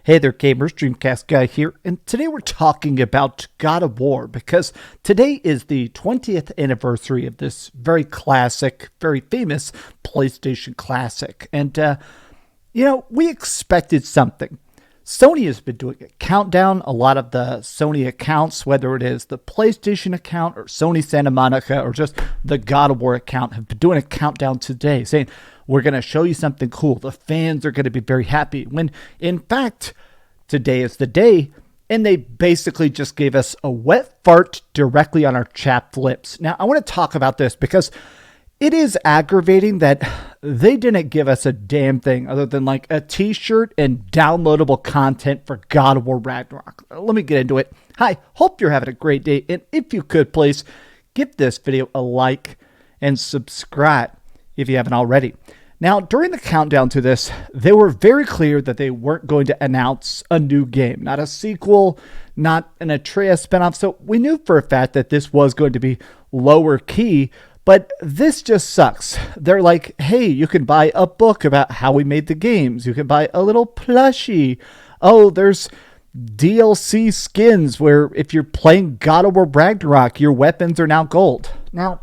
Hey there gamers, DreamcastGuy here, and today we're talking about God of War because today is the 20th anniversary of this very classic, very famous PlayStation classic. And, we expected something. Sony has been doing a countdown. A lot of the Sony accounts, whether it is the PlayStation account or Sony Santa Monica or just the God of War account, have been doing a countdown today saying, we're going to show you something cool. The fans are going to be very happy. When, in fact, today is the day, and they basically just gave us a wet fart directly on our chapped lips. Now, I want to talk about this because it is aggravating that they didn't give us a damn thing other than like a t-shirt and downloadable content for God of War Ragnarök. Let me get into it. Hi, hope you're having a great day, and if you could, please give this video a like and subscribe if you haven't already. Now, during the countdown to this, they were very clear that they weren't going to announce a new game, not a sequel, not an Atreus spinoff. So we knew for a fact that this was going to be lower key, but this just sucks. They're like, hey, you can buy a book about how we made the games. You can buy a little plushie. Oh, there's DLC skins where if you're playing God of War Ragnarök, your weapons are now gold. Now,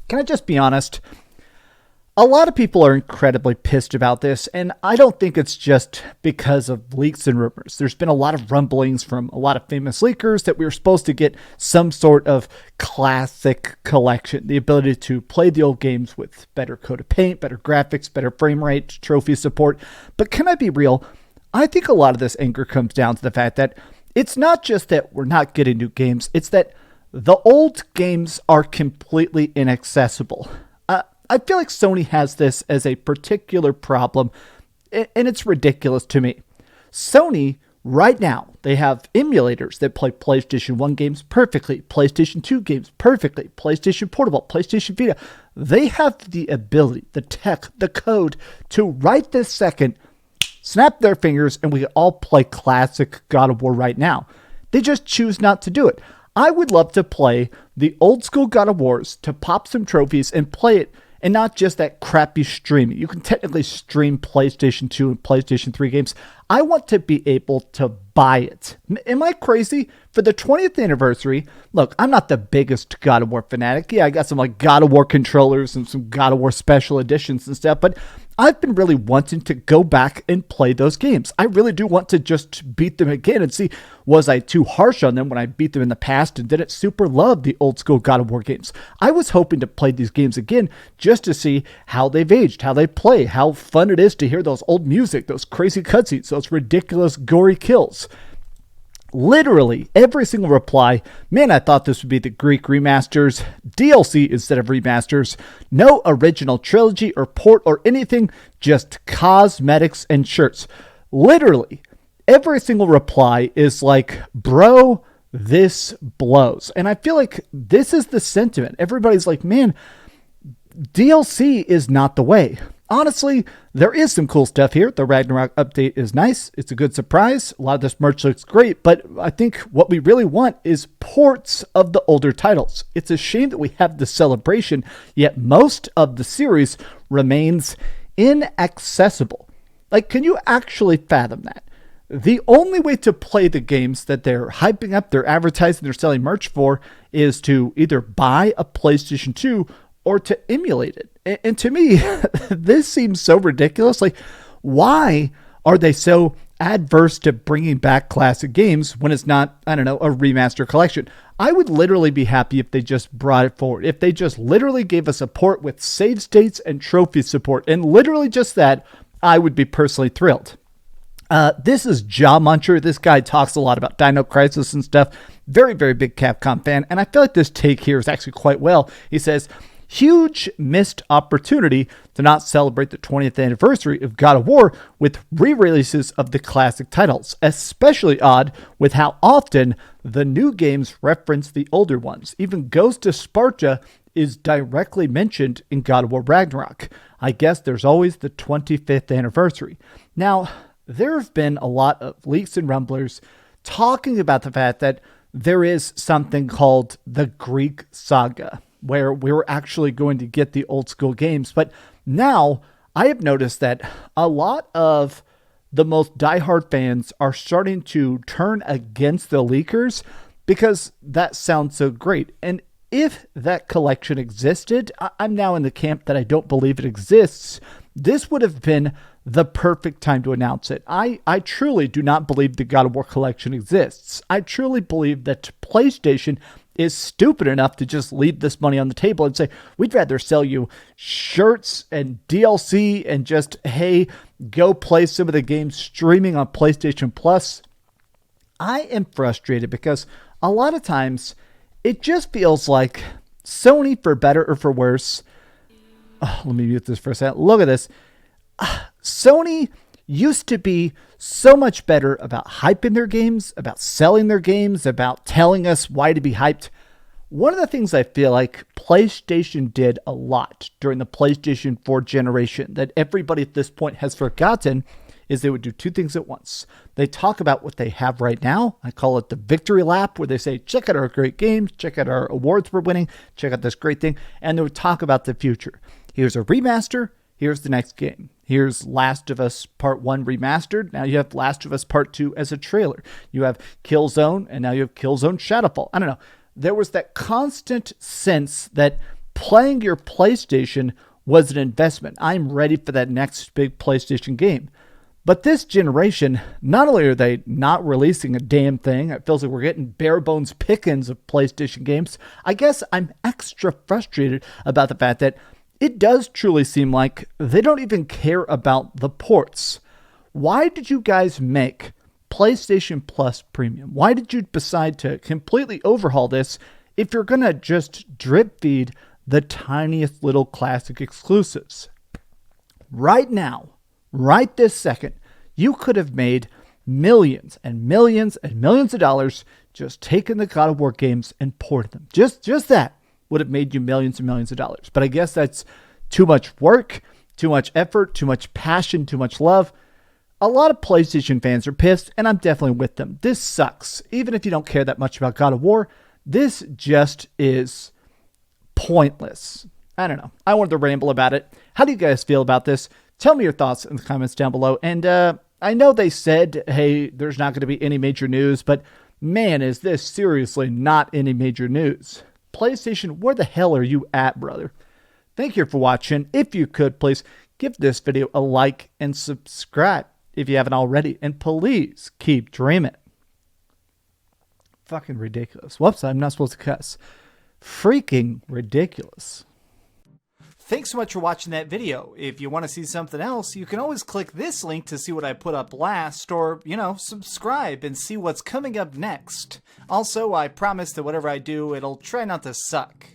can I just be honest? A lot of people are incredibly pissed about this, and I don't think it's just because of leaks and rumors. There's been a lot of rumblings from a lot of famous leakers that we were supposed to get some sort of classic collection, the ability to play the old games with better coat of paint, better graphics, better frame rate, trophy support. But can I be real? I think a lot of this anger comes down to the fact that it's not just that we're not getting new games, it's that the old games are completely inaccessible. I feel like Sony has this as a particular problem, and it's ridiculous to me. Sony, right now, they have emulators that play PlayStation 1 games perfectly, PlayStation 2 games perfectly, PlayStation Portable, PlayStation Vita. They have the ability, the tech, the code to right this second snap their fingers and we all play classic God of War right now. They just choose not to do it. I would love to play the old school God of Wars, to pop some trophies and play it, and not just that crappy streaming. You can technically stream PlayStation 2 and PlayStation 3 games. I want to be able to buy it. Am I crazy? For the 20th anniversary, look, I'm not the biggest God of War fanatic. Yeah, I got some like God of War controllers and some God of War special editions and stuff, but I've been really wanting to go back and play those games. I really do want to just beat them again and see, was I too harsh on them when I beat them in the past and didn't super love the old school God of War games? I was hoping to play these games again just to see how they've aged, how they play, how fun it is to hear those old music, those crazy cutscenes, those ridiculous gory kills. Literally every single reply, man, I thought this would be the Greek remasters, DLC instead of remasters, no original trilogy or port or anything, just cosmetics and shirts. Literally every single reply is like, bro, this blows. And I feel like this is the sentiment. Everybody's like, man, DLC is not the way. Honestly, there is some cool stuff here. The Ragnarok update is nice. It's a good surprise. A lot of this merch looks great, but I think what we really want is ports of the older titles. It's a shame that we have the celebration, yet most of the series remains inaccessible. Like, can you actually fathom that? The only way to play the games that they're hyping up, they're advertising, they're selling merch for, is to either buy a PlayStation 2 or to emulate it. And to me, this seems so ridiculous. Like, why are they so adverse to bringing back classic games when it's not, I don't know, a remaster collection? I would literally be happy if they just brought it forward. If they just literally gave us a port with save states and trophy support, and literally just that, I would be personally thrilled. This is Jaw Muncher. This guy talks a lot about Dino Crisis and stuff. Very, very big Capcom fan. And I feel like this take here is actually quite well. He says, huge missed opportunity to not celebrate the 20th anniversary of God of War with re-releases of the classic titles, especially odd with how often the new games reference the older ones. Even Ghost of Sparta is directly mentioned in God of War Ragnarök. I guess there's always the 25th anniversary. Now, there have been a lot of leaks and rumblers talking about the fact that there is something called the Greek Saga, where we were actually going to get the old school games. But now I have noticed that a lot of the most diehard fans are starting to turn against the leakers because that sounds so great. And if that collection existed, I'm now in the camp that I don't believe it exists. This would have been the perfect time to announce it. I truly do not believe the God of War collection exists. I truly believe that PlayStation is stupid enough to just leave this money on the table and say, we'd rather sell you shirts and DLC and just, hey, go play some of the games streaming on PlayStation Plus. I am frustrated because a lot of times it just feels like Sony, for better or for worse, let me mute this for a second. Look at this. Sony used to be so much better about hyping their games, about selling their games, about telling us why to be hyped. One of the things I feel like PlayStation did a lot during the PlayStation 4 generation that everybody at this point has forgotten is they would do two things at once. They talk about what they have right now. I call it the victory lap, where they say, check out our great games, check out our awards we're winning, check out this great thing. And they would talk about the future. Here's a remaster. Here's the next game. Here's Last of Us Part 1 remastered. Now you have Last of Us Part 2 as a trailer. You have Killzone, and now you have Killzone Shadowfall. I don't know. There was that constant sense that playing your PlayStation was an investment. I'm ready for that next big PlayStation game. But this generation, not only are they not releasing a damn thing, it feels like we're getting bare bones pickings of PlayStation games. I guess I'm extra frustrated about the fact that it does truly seem like they don't even care about the ports. Why did you guys make PlayStation Plus Premium? Why did you decide to completely overhaul this if you're going to just drip feed the tiniest little classic exclusives? Right now, right this second, you could have made millions and millions and millions of dollars just taking the God of War games and porting them. Just that would have made you millions and millions of dollars. But I guess that's too much work, too much effort, too much passion, too much love. A lot of PlayStation fans are pissed, and I'm definitely with them. This sucks. Even if you don't care that much about God of War, this just is pointless. I don't know. I wanted to ramble about it. How do you guys feel about this? Tell me your thoughts in the comments down below. And I know they said, hey, there's not going to be any major news, but man, is this seriously not any major news. PlayStation, where the hell are you at, brother? Thank you for watching. If you could, please give this video a like and subscribe if you haven't already. And please keep dreaming. Fucking ridiculous. Whoops, I'm not supposed to cuss. Freaking ridiculous. Thanks so much for watching that video. If you want to see something else, you can always click this link to see what I put up last, or, subscribe and see what's coming up next. Also, I promise that whatever I do, it'll try not to suck.